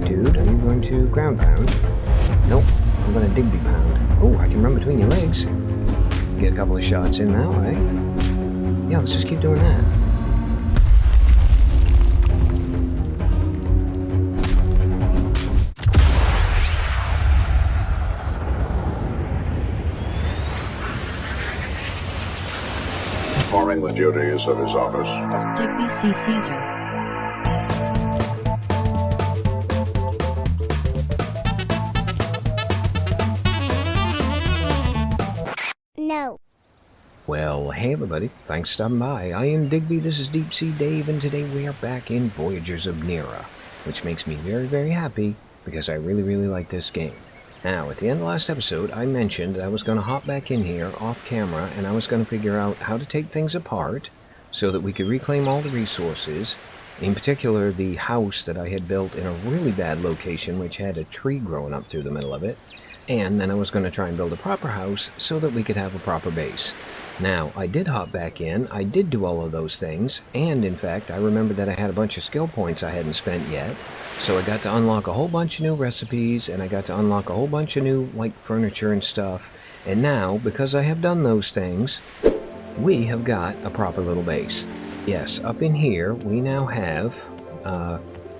dude. Are you going to ground pound? Nope. I'm going to Digby pound. Oh, I can run between your legs. Get a couple of shots in that way. Yeah, let's just keep doing that. Performing the duties of his office. Digby C. Caesar. No. Well, hey everybody, thanks for stopping by. I am Digby, this is Deep Sea Dave, and today we are back in Voyagers of Nera, which makes me very, very happy, because I really, really like this game. Now, at the end of the last episode, I mentioned that I was going to hop back in here, off camera, and I was going to figure out how to take things apart, so that we could reclaim all the resources, in particular the house that I had built in a really bad location, which had a tree growing up through the middle of it, and then I was going to try and build a proper house, so that we could have a proper base. Now, I did hop back in, I did do all of those things, and in fact, I remembered that I had a bunch of skill points I hadn't spent yet, so I got to unlock a whole bunch of new recipes, and I got to unlock a whole bunch of new, furniture and stuff, and now, because I have done those things, we have got a proper little base. Yes, up in here, we now have,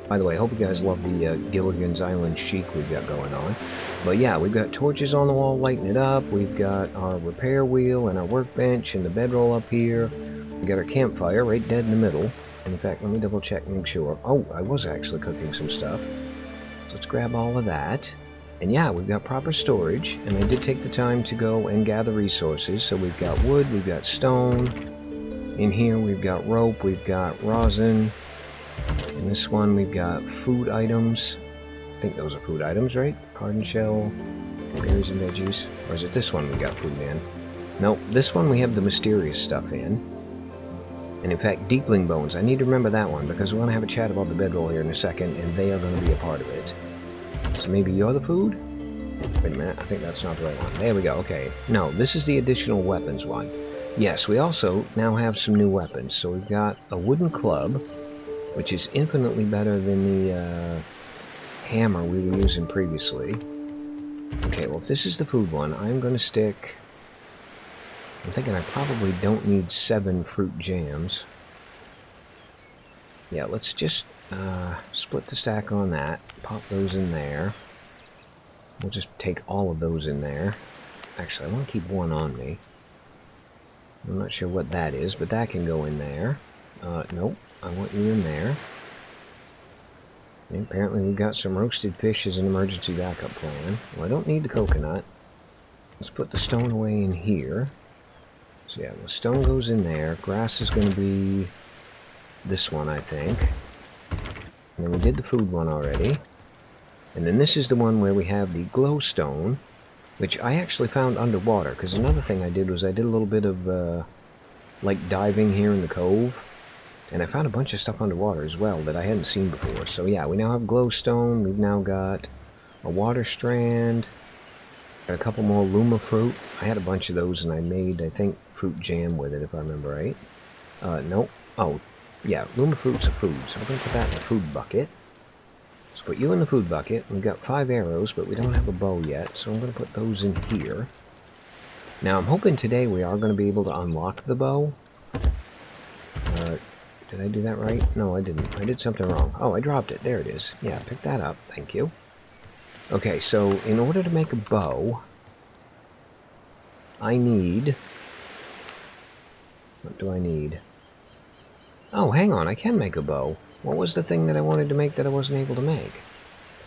by the way, I hope you guys love the Gilligan's Island chic we've got going on. But yeah, we've got torches on the wall lighting it up, we've got our repair wheel and our workbench and the bedroll up here. We got our campfire right dead in the middle. And in fact, let me double check and make sure. Oh, I was actually cooking some stuff. So let's grab all of that. And yeah, we've got proper storage, and I did take the time to go and gather resources. So we've got wood, we've got stone. In here we've got rope, we've got rosin. In this one we've got food items. I think those are food items, right? Hardened shell, berries and veggies. Or is it this one we got food in? Nope, this one we have the mysterious stuff in. And in fact, deepling bones. I need to remember that one because we're going to have a chat about the bedroll here in a second, and they are going to be a part of it. So maybe you're the food? Wait a minute, I think that's not the right one. There we go, okay. No, this is the additional weapons one. Yes, we also now have some new weapons. So we've got a wooden club, which is infinitely better than the hammer we were using previously. Okay, well if this is the food one, I'm going to stick... I'm thinking I probably don't need 7 fruit jams. Yeah, let's just split the stack on that, pop those in there. We'll just take all of those in there. Actually, I want to keep one on me. I'm not sure what that is, but that can go in there. Nope, I want you in there. And apparently we've got some roasted fish as an emergency backup plan. Well, I don't need the coconut. Let's put the stone away in here. So yeah, the stone goes in there. Grass is going to be this one, I think. And then we did the food one already. And then this is the one where we have the glowstone, which I actually found underwater, because another thing I did was I did a little bit of, diving here in the cove. And I found a bunch of stuff underwater as well that I hadn't seen before. So yeah, we now have glowstone, we've now got a water strand, got a couple more luma fruit. I had a bunch of those and I made, I think, fruit jam with it, if I remember right. Nope. Oh, yeah, luma fruit's a food, so we're going to put that in the food bucket. Let's put you in the food bucket. We've got 5 arrows, but we don't have a bow yet, so I'm going to put those in here. Now, I'm hoping today we are going to be able to unlock the bow. Did I do that right? No, I didn't. I did something wrong. Oh, I dropped it. There it is. Yeah, pick that up. Thank you. Okay, so in order to make a bow, I need... What do I need? Oh, hang on. I can make a bow. What was the thing that I wanted to make that I wasn't able to make?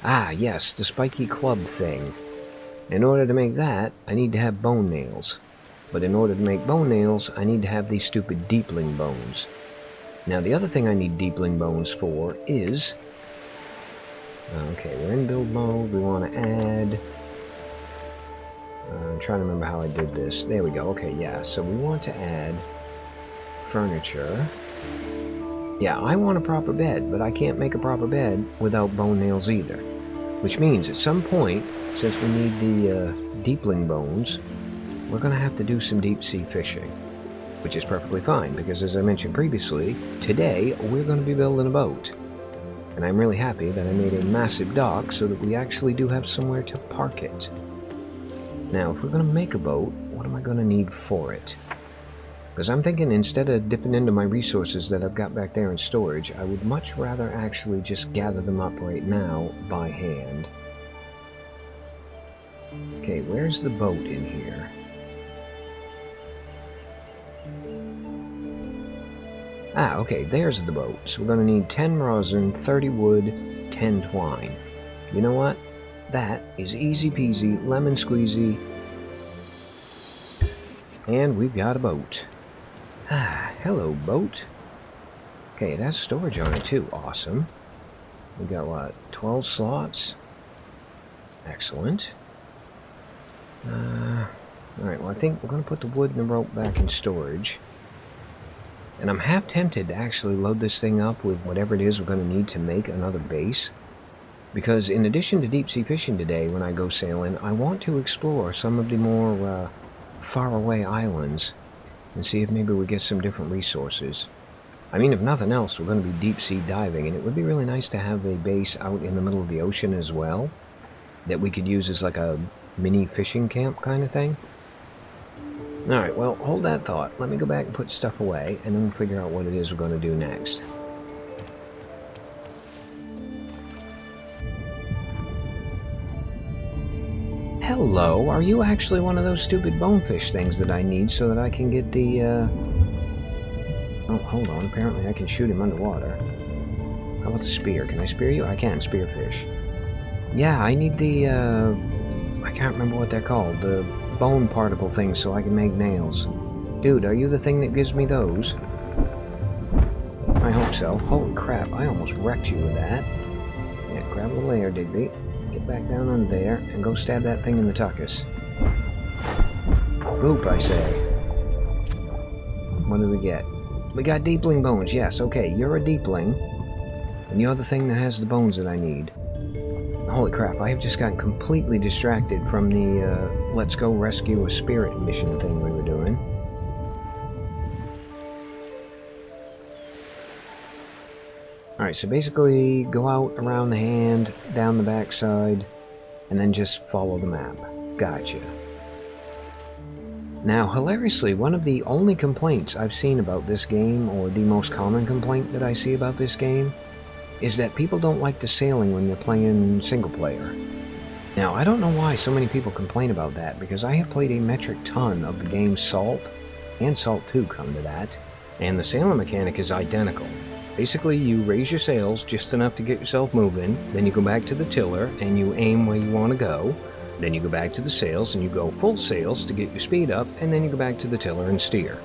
Ah, yes, the spiky club thing. In order to make that, I need to have bone nails. But in order to make bone nails, I need to have these stupid deepling bones. Now, the other thing I need deepling bones for is... Okay, we're in build mode. We want to add... I'm trying to remember how I did this. There we go. Okay, yeah. So we want to add furniture. Yeah, I want a proper bed, but I can't make a proper bed without bone nails either. Which means at some point, since we need the deepling bones, we're going to have to do some deep sea fishing. Which is perfectly fine, because as I mentioned previously, today we're going to be building a boat. And I'm really happy that I made a massive dock so that we actually do have somewhere to park it. Now, if we're going to make a boat, what am I going to need for it? Because I'm thinking instead of dipping into my resources that I've got back there in storage, I would much rather actually just gather them up right now by hand. Okay, where's the boat in here? Ah, okay, there's the boat. So we're going to need 10 rosin, 30 wood, 10 twine. You know what? That is easy peasy, lemon squeezy. And we've got a boat. Ah, hello, boat. Okay, it has storage on it too. Awesome. We got what? 12 slots? Excellent. Alright, well I think we're going to put the wood and the rope back in storage. And I'm half tempted to actually load this thing up with whatever it is we're going to need to make another base. Because in addition to deep sea fishing today when I go sailing, I want to explore some of the more faraway islands and see if maybe we get some different resources. I mean, if nothing else, we're going to be deep sea diving, and it would be really nice to have a base out in the middle of the ocean as well that we could use as like a mini fishing camp kind of thing. Alright, well, hold that thought. Let me go back and put stuff away, and then we'll figure out what it is we're going to do next. Hello, are you actually one of those stupid bonefish things that I need so that I can get the, Oh, hold on, apparently I can shoot him underwater. How about the spear? Can I spear you? I can, spearfish. Yeah, I need the, I can't remember what they're called, the bone particle things so I can make nails. Dude, are you the thing that gives me those? I hope so. Holy crap, I almost wrecked you with that. Yeah, grab a little air, Digby. Get back down under there and go stab that thing in the tuchus. Boop, I say. What do we get? We got deepling bones, yes, okay, you're a deepling. And you're the thing that has the bones that I need. Holy crap, I have just gotten completely distracted from the, let's go rescue a spirit mission thing we were doing. Alright, so basically go out around the hand, down the backside, and then just follow the map. Gotcha. Now, hilariously, one of the only complaints I've seen about this game, or the most common complaint that I see about this game, is that people don't like the sailing when they're playing single player. Now, I don't know why so many people complain about that, because I have played a metric ton of the game Salt, and Salt 2 come to that, and the sailing mechanic is identical. Basically, you raise your sails just enough to get yourself moving, then you go back to the tiller and you aim where you want to go, then you go back to the sails and you go full sails to get your speed up, and then you go back to the tiller and steer.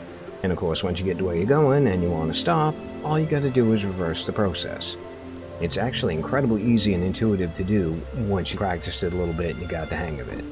And of course, once you get to where you're going and you want to stop, all you got to do is reverse the process. It's actually incredibly easy and intuitive to do once you practiced it a little bit and you got the hang of it.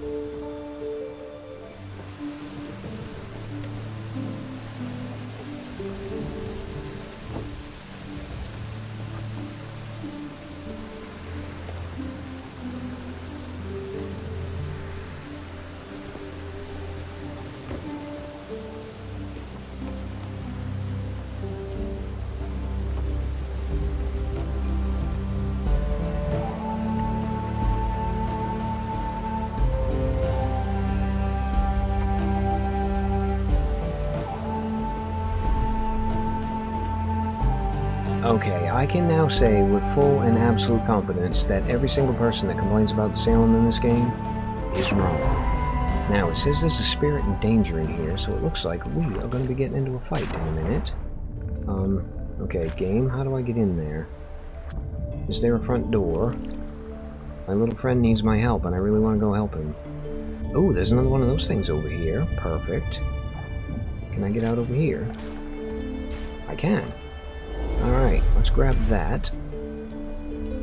Okay, I can now say with full and absolute confidence that every single person that complains about the sailing in this game is wrong. Now, it says there's a spirit in danger in here, so it looks like we are going to be getting into a fight in a minute. Okay, game, how do I get in there? Is there a front door? My little friend needs my help, and I really want to go help him. Oh, there's another one of those things over here. Perfect. Can I get out over here? I can. Alright, let's grab that.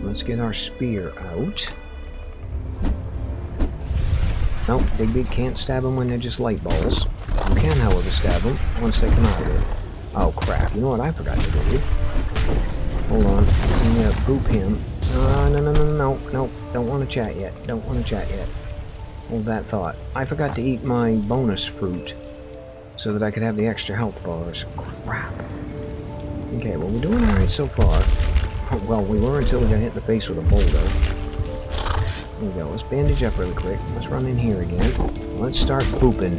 Let's get our spear out. Nope, Digby can't stab them when they're just light balls. You can, however, stab them once they come out of it. Oh crap, you know what I forgot to do? Hold on, I'm gonna boop him. No, don't want to chat yet, don't want to chat yet. Hold that thought. I forgot to eat my bonus fruit so that I could have the extra health bars. Crap. Okay, well we're doing alright so far. Well, we were until we got hit in the face with a boulder. There we go. Let's bandage up really quick. Let's run in here again. Let's start pooping.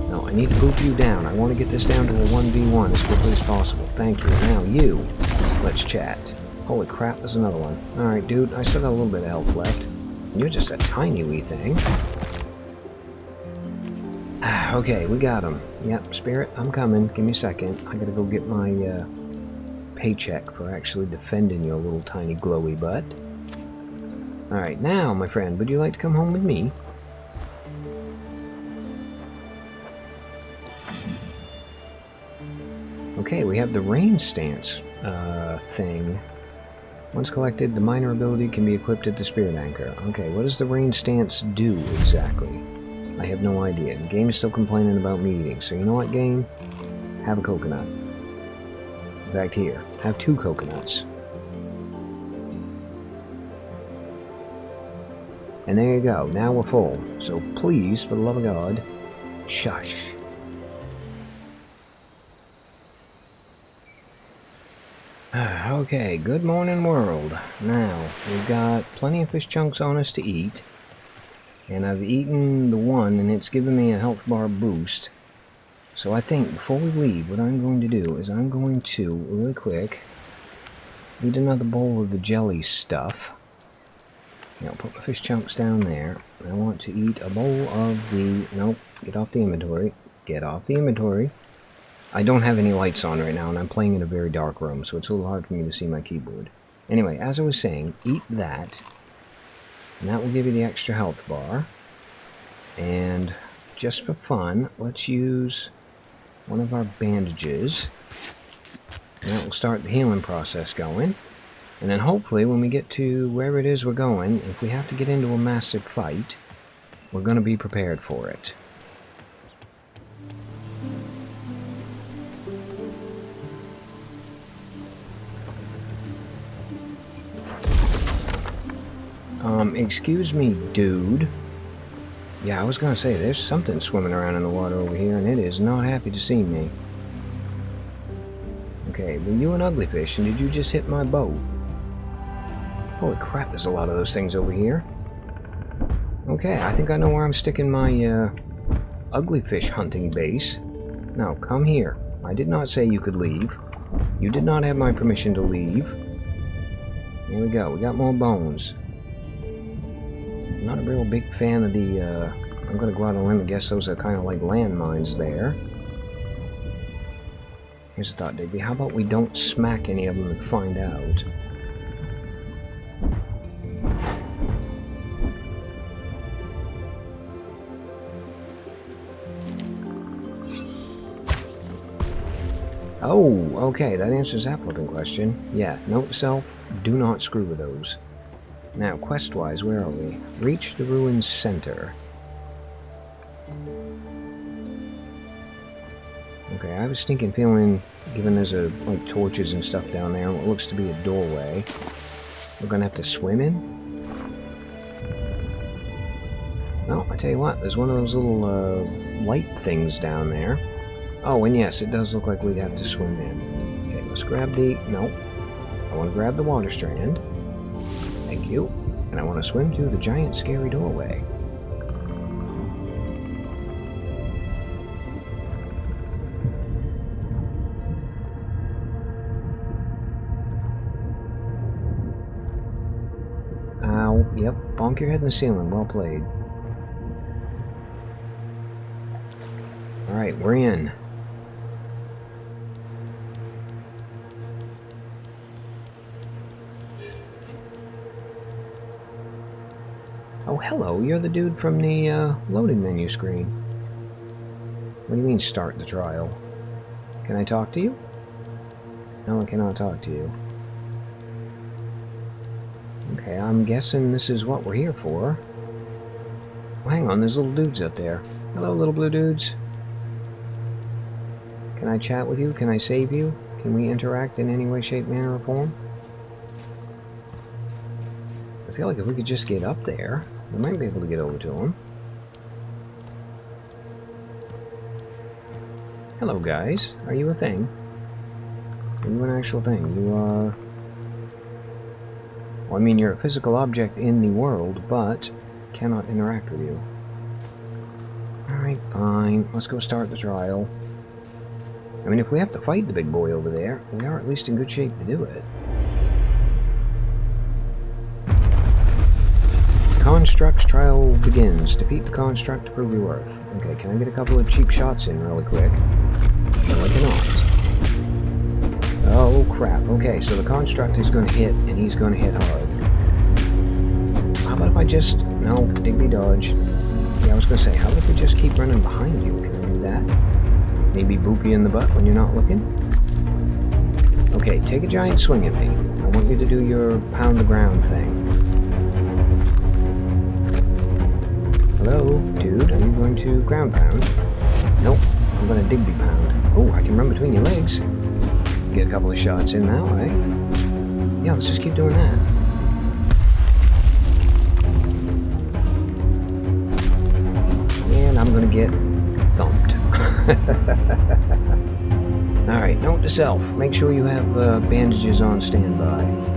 No, I need to poop you down. I want to get this down to a 1v1 as quickly as possible. Thank you. Now you. Let's chat. Holy crap, there's another one. Alright, dude, I still got a little bit of health left. You're just a tiny wee thing. Okay, we got him. Yep, Spirit, I'm coming. Give me a second. I gotta go get my paycheck for actually defending your little tiny glowy butt. Alright, now, my friend, would you like to come home with me? Okay, we have the rain stance thing. Once collected, the minor ability can be equipped at the spirit anchor. Okay, what does the rain stance do exactly? I have no idea. The game is still complaining about me eating, so you know what, game? Have a coconut. In fact, here, have 2 coconuts. And there you go, now we're full. So please, for the love of God, shush. Okay, good morning world. Now, we've got plenty of fish chunks on us to eat. And I've eaten the one and it's given me a health bar boost. So I think before we leave, what I'm going to do is I'm going to, really quick, eat another bowl of the jelly stuff. I'll put my fish chunks down there. I want to eat a bowl of the... Nope, get off the inventory. Get off the inventory. I don't have any lights on right now, and I'm playing in a very dark room, so it's a little hard for me to see my keyboard. Anyway, as I was saying, eat that, and that will give you the extra health bar. And just for fun, let's use one of our bandages, and that will start the healing process going. And then hopefully, when we get to wherever it is we're going, if we have to get into a massive fight, we're going to be prepared for it. Excuse me, dude. Yeah, I was gonna say, there's something swimming around in the water over here, and it is not happy to see me. Okay, were you an ugly fish, and did you just hit my boat? Holy crap, there's a lot of those things over here. Okay, I think I know where I'm sticking my, ugly fish hunting base. Now, come here. I did not say you could leave. You did not have my permission to leave. Here we go, we got more bones. I'm not a real big fan of the, I'm gonna go out on a limb and guess those are kind of like landmines there. Here's a thought, Digby. How about we don't smack any of them and find out? Oh, okay, that answers that flipping question. Yeah, note to self, do not screw with those. Now, quest-wise, where are we? Reach the ruins center. Okay, I have a stinking feeling, given there's like torches and stuff down there, and what looks to be a doorway, we're gonna have to swim in? Well, I tell you what, there's one of those little light things down there. Oh, and yes, it does look like we'd have to swim in. Okay, let's grab the... Nope. I want to grab the water strand. Thank you. And I want to swim through the giant scary doorway. Ow. Yep. Bonk your head in the ceiling. Well played. Alright, we're in. Oh, hello, you're the dude from the loading menu screen. What do you mean, start the trial? Can I talk to you? No, I cannot talk to you. Okay, I'm guessing this is what we're here for. Oh, hang on, there's little dudes up there. Hello, little blue dudes. Can I chat with you? Can I save you? Can we interact in any way, shape, manner, or form? I feel like if we could just get up there, we might be able to get over to him. Hello, guys. Are you a thing? Are you an actual thing? You are... Well, I mean, you're a physical object in the world, but cannot interact with you. Alright, fine. Let's go start the trial. I mean, if we have to fight the big boy over there, we are at least in good shape to do it. Construct's trial begins. Defeat the construct to prove your worth. Okay, can I get a couple of cheap shots in really quick? No, I cannot. Oh, crap. Okay, so the construct is going to hit, and he's going to hit hard. How about if I just... No, Digby dodge. Yeah, I was going to say, how about if we just keep running behind you? Can I do that? Maybe boop you in the butt when you're not looking? Okay, take a giant swing at me. I want you to do your pound the ground thing. Hello, dude, are you going to ground pound? Nope, I'm going to Digby pound. Oh, I can run between your legs. Get a couple of shots in that way. Yeah, let's just keep doing that. And I'm going to get thumped. Alright, note to self. Make sure you have bandages on standby.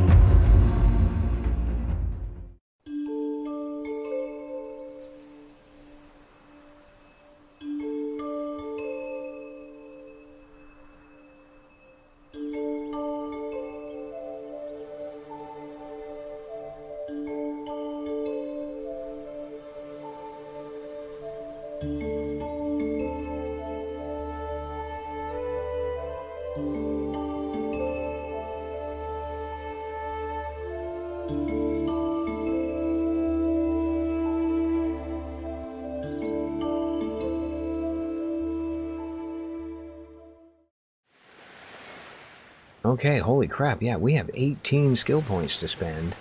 Okay, holy crap, yeah, we have 18 skill points to spend.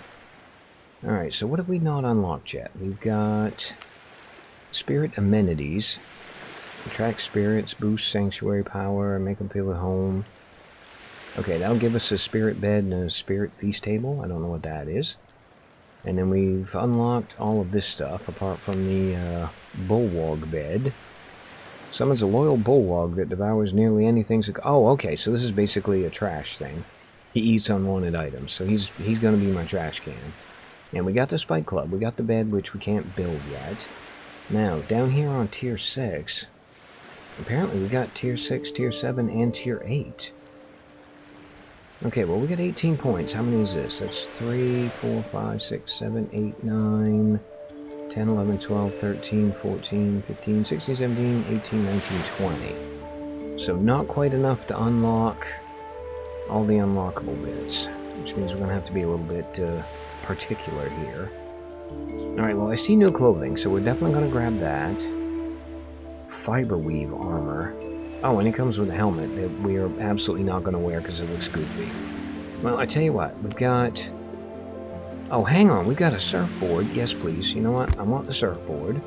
Alright, so what have we not unlocked yet? We've got spirit amenities. Attract spirits, boost sanctuary power, make them feel at home. Okay, that'll give us a spirit bed and a spirit feast table. I don't know what that is. And then we've unlocked all of this stuff, apart from the bulwark bed. Summons a loyal bulwark that devours nearly anything. Oh, okay, so this is basically a trash thing. He eats unwanted items, so he's going to be my trash can. And we got the spike club. We got the bed, which we can't build yet. Now, down here on tier 6, apparently we got tier 6, tier 7, and tier 8. Okay, well, we got 18 points. How many is this? That's 3, 4, 5, 6, 7, 8, 9... 10, 11, 12, 13, 14, 15, 16, 17, 18, 19, 20. So not quite enough to unlock all the unlockable bits, which means we're going to have to be a little bit particular here. Alright, well I see new clothing, so we're definitely going to grab that. Fiber weave armor. Oh, and it comes with a helmet that we are absolutely not going to wear because it looks goofy. Well, I tell you what, we've got... Oh, hang on, we got a surfboard. Yes, please. You know what? I want the surfboard.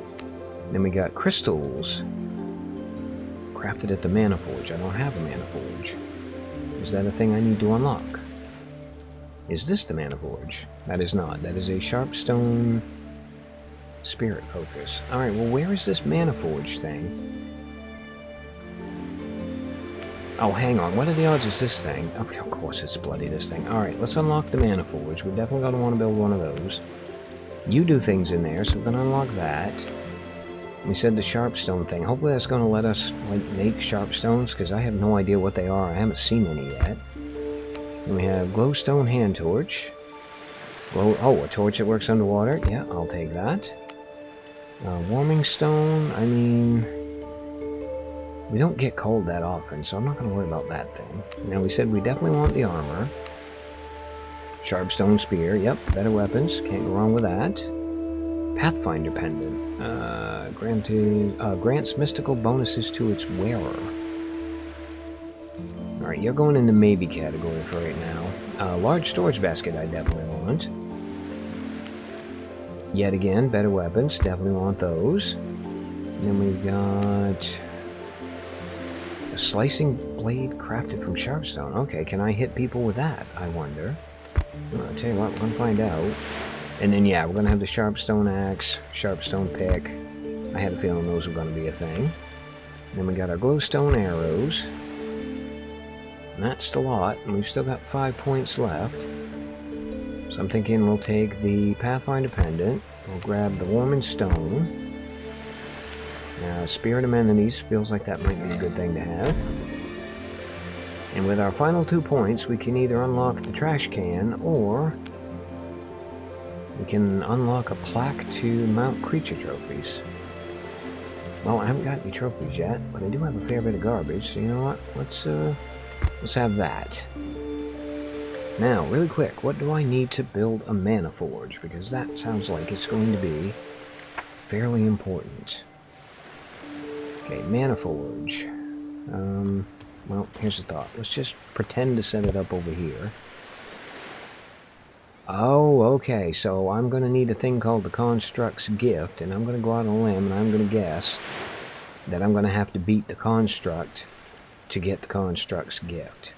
Then we got crystals. Crafted at the Mana Forge. I don't have a Mana Forge. Is that a thing I need to unlock? Is this the Mana Forge? That is not. That is a Sharpstone Spirit Focus. Alright, well, where is this Mana Forge thing? Oh, hang on. What are the odds is this thing? Okay, of course it's bloody, this thing. Alright, let's unlock the Mana Forge. We're definitely going to want to build one of those. You do things in there, so we're going to unlock that. We said the Sharpstone thing. Hopefully that's going to let us like make Sharpstones, because I have no idea what they are. I haven't seen any yet. And we have Glowstone Hand Torch. Oh, a torch that works underwater. Yeah, I'll take that. Warming Stone, I mean... We don't get cold that often, so I'm not going to worry about that thing. Now, we said we definitely want the armor. Sharpstone Spear, yep, better weapons. Can't go wrong with that. Pathfinder Pendant. Grants mystical bonuses to its wearer. Alright, you're going in the maybe category for right now. Large storage basket I definitely want. Yet again, better weapons. Definitely want those. And then we've got... Slicing blade crafted from Sharpstone. Okay, can I hit people with that, I wonder? Well, I'll tell you what, we're going to find out. And then, yeah, we're going to have the Sharpstone Axe, Sharpstone Pick. I had a feeling those were going to be a thing. And then we got our Glowstone Arrows. And that's the lot, and we've still got 5 points left. So I'm thinking we'll take the Pathfinder Pendant, we'll grab the Warming Stone. Spirit Amenities feels like that might be a good thing to have. And with our final 2 points, we can either unlock the trash can, or we can unlock a plaque to mount creature trophies. Well, I haven't got any trophies yet, but I do have a fair bit of garbage, so you know what? Let's have that. Now, really quick, what do I need to build a mana forge? Because that sounds like it's going to be fairly important. Okay, mana forge. Well, here's the thought. Let's just pretend to set it up over here. Oh, okay, so I'm going to need a thing called the Construct's Gift, and I'm going to go out on a limb, and I'm going to guess that I'm going to have to beat the Construct to get the Construct's Gift.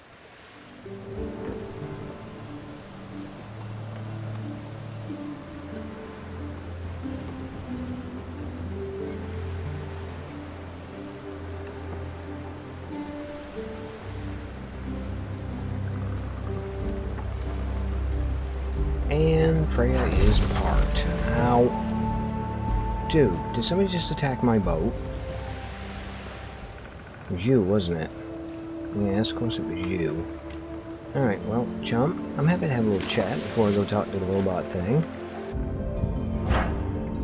And Freya is parked. Ow. Dude, did somebody just attack my boat? It was you, wasn't it? Yes, of course it was you. Alright, well, chump, I'm happy to have a little chat before I go talk to the robot thing.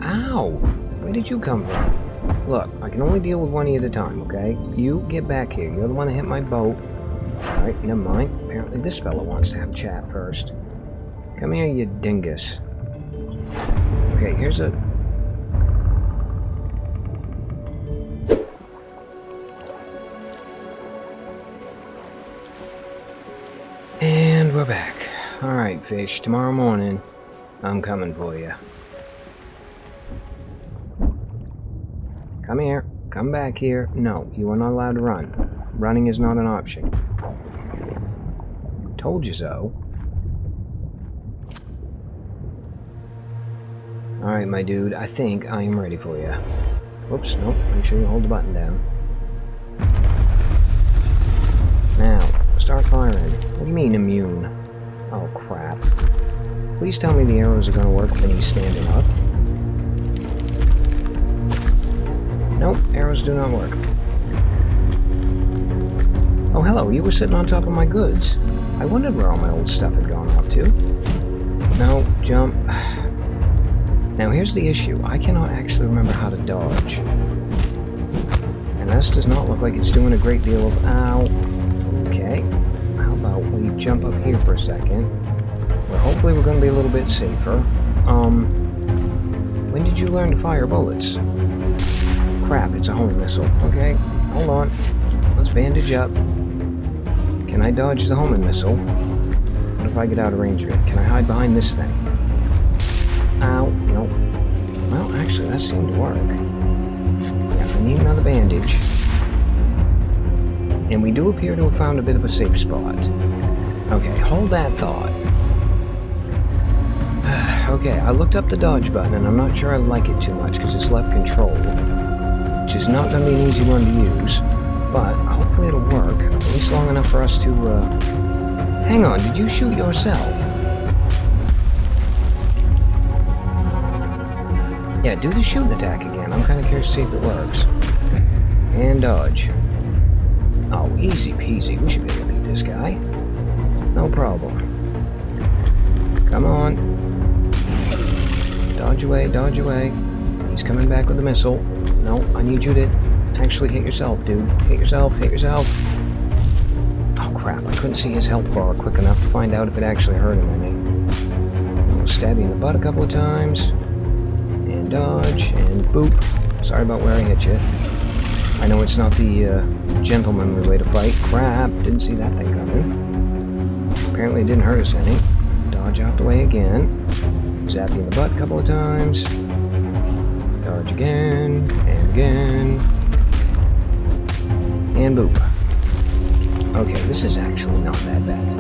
Ow! Where did you come from? Look, I can only deal with one of you at a time, okay? You get back here. You're the one that hit my boat. Alright, never mind. Apparently this fella wants to have a chat first. Come here, you dingus. Okay, here's a... And we're back. Alright, fish. Tomorrow morning, I'm coming for you. Come here. Come back here. No, you are not allowed to run. Running is not an option. Told you so. Alright, my dude, I think I am ready for you. Whoops, nope, make sure you hold the button down. Now, start firing. What do you mean, immune? Oh, crap. Please tell me the arrows are going to work when he's standing up. Nope, arrows do not work. Oh, hello, you were sitting on top of my goods. I wondered where all my old stuff had gone off to. No, jump. Now here's the issue, I cannot actually remember how to dodge. And this does not look like it's doing a great deal of... Ow. Okay, how about we jump up here for a second, where hopefully we're going to be a little bit safer. When did you learn to fire bullets? Crap, it's a homing missile. Okay, hold on. Let's bandage up. Can I dodge the homing missile? What if I get out of range of it? Can I hide behind this thing? Ow, nope. Well, actually, that seemed to work. Yeah, I need another bandage. And we do appear to have found a bit of a safe spot. Okay, hold that thought. Okay, I looked up the dodge button, and I'm not sure I like it too much because it's left control, which is not going to be an easy one to use, but hopefully it'll work, at least long enough for us to, Hang on, did you shoot yourself? Yeah, do the shooting attack again. I'm kind of curious to see if it works. And dodge. Oh, easy peasy. We should be able to beat this guy. No problem. Come on. Dodge away, dodge away. He's coming back with a missile. No, I need you to actually hit yourself, dude. Hit yourself, hit yourself. Oh crap, I couldn't see his health bar quick enough to find out if it actually hurt him any. I'll stab you in the butt a couple of times. And dodge, and boop. Sorry about where I hit you. I know it's not the gentlemanly way to fight. Crap, didn't see that thing coming. Apparently it didn't hurt us any. Dodge out the way again. Zap you in the butt a couple of times. Dodge again, and again. And boop. Okay, this is actually not that bad.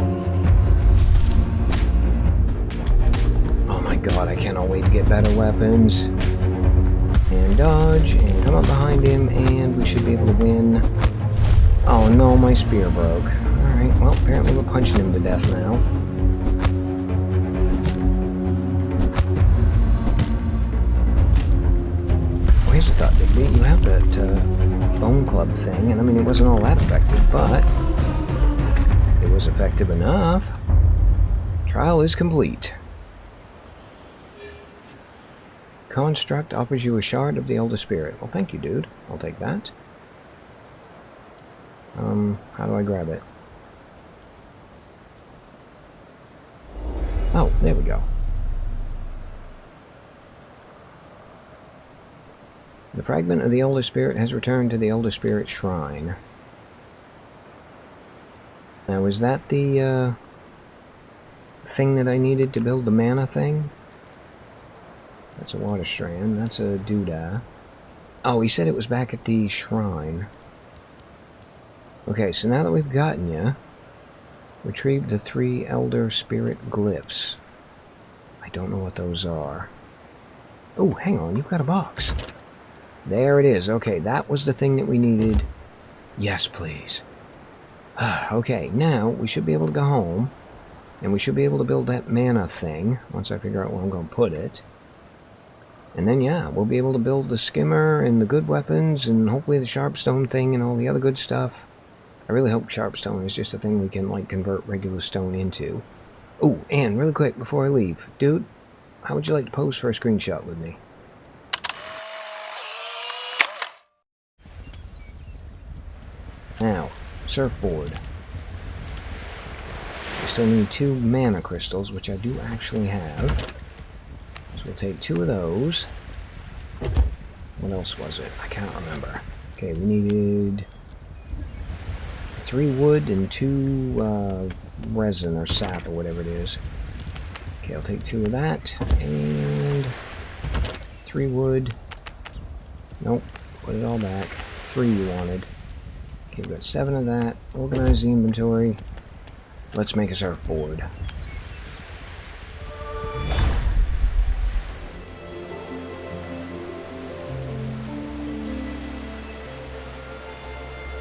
Oh my god, I cannot wait to get better weapons. And dodge, and come up behind him, and we should be able to win. Oh no, my spear broke. Alright, Alright, well, apparently we're punching him to death now. Well, here's a thought, Digby. You have that bone club thing, and I mean, it wasn't all that effective, but it was effective enough. Trial is complete. Construct offers you a shard of the Elder Spirit. Well, thank you, dude. I'll take that. How do I grab it? Oh, there we go. The fragment of the Elder Spirit has returned to the Elder Spirit Shrine. Now, is that the, thing that I needed to build the mana thing? That's a water strand. That's a doodah. Oh, he said it was back at the shrine. Okay, so now that we've gotten you, retrieve the 3 Elder Spirit glyphs. I don't know what those are. Oh, hang on, you've got a box. There it is. Okay, that was the thing that we needed. Yes, please. Okay, now we should be able to go home, and we should be able to build that mana thing once I figure out where I'm going to put it. And then, yeah, we'll be able to build the skimmer and the good weapons and hopefully the sharpstone thing and all the other good stuff. I really hope sharpstone is just a thing we can, like, convert regular stone into. Oh, and really quick before I leave, dude, how would you like to pose for a screenshot with me? Now, surfboard. I still need 2 mana crystals, which I do actually have. So we'll take 2 of those. What else was it? I can't remember. Okay, we needed 3 wood and 2 resin or sap or whatever it is. Okay, I'll take 2 of that and 3 wood. Nope, put it all back. 3 you wanted. Okay, we've got 7 of that. Organize the inventory. Let's make a surfboard.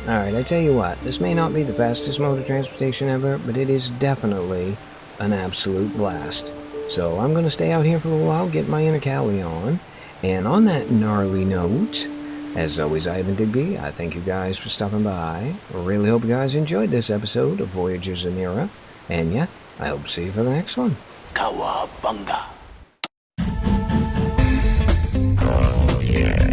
Alright, I tell you what, this may not be the fastest mode of transportation ever, but it is definitely an absolute blast. So I'm going to stay out here for a little while, get my inner Cali on, and on that gnarly note, as always, I've been Digby. I thank you guys for stopping by. I really hope you guys enjoyed this episode of Voyagers of Nera, and yeah, I hope to see you for the next one. Kawabunga. Oh, yeah.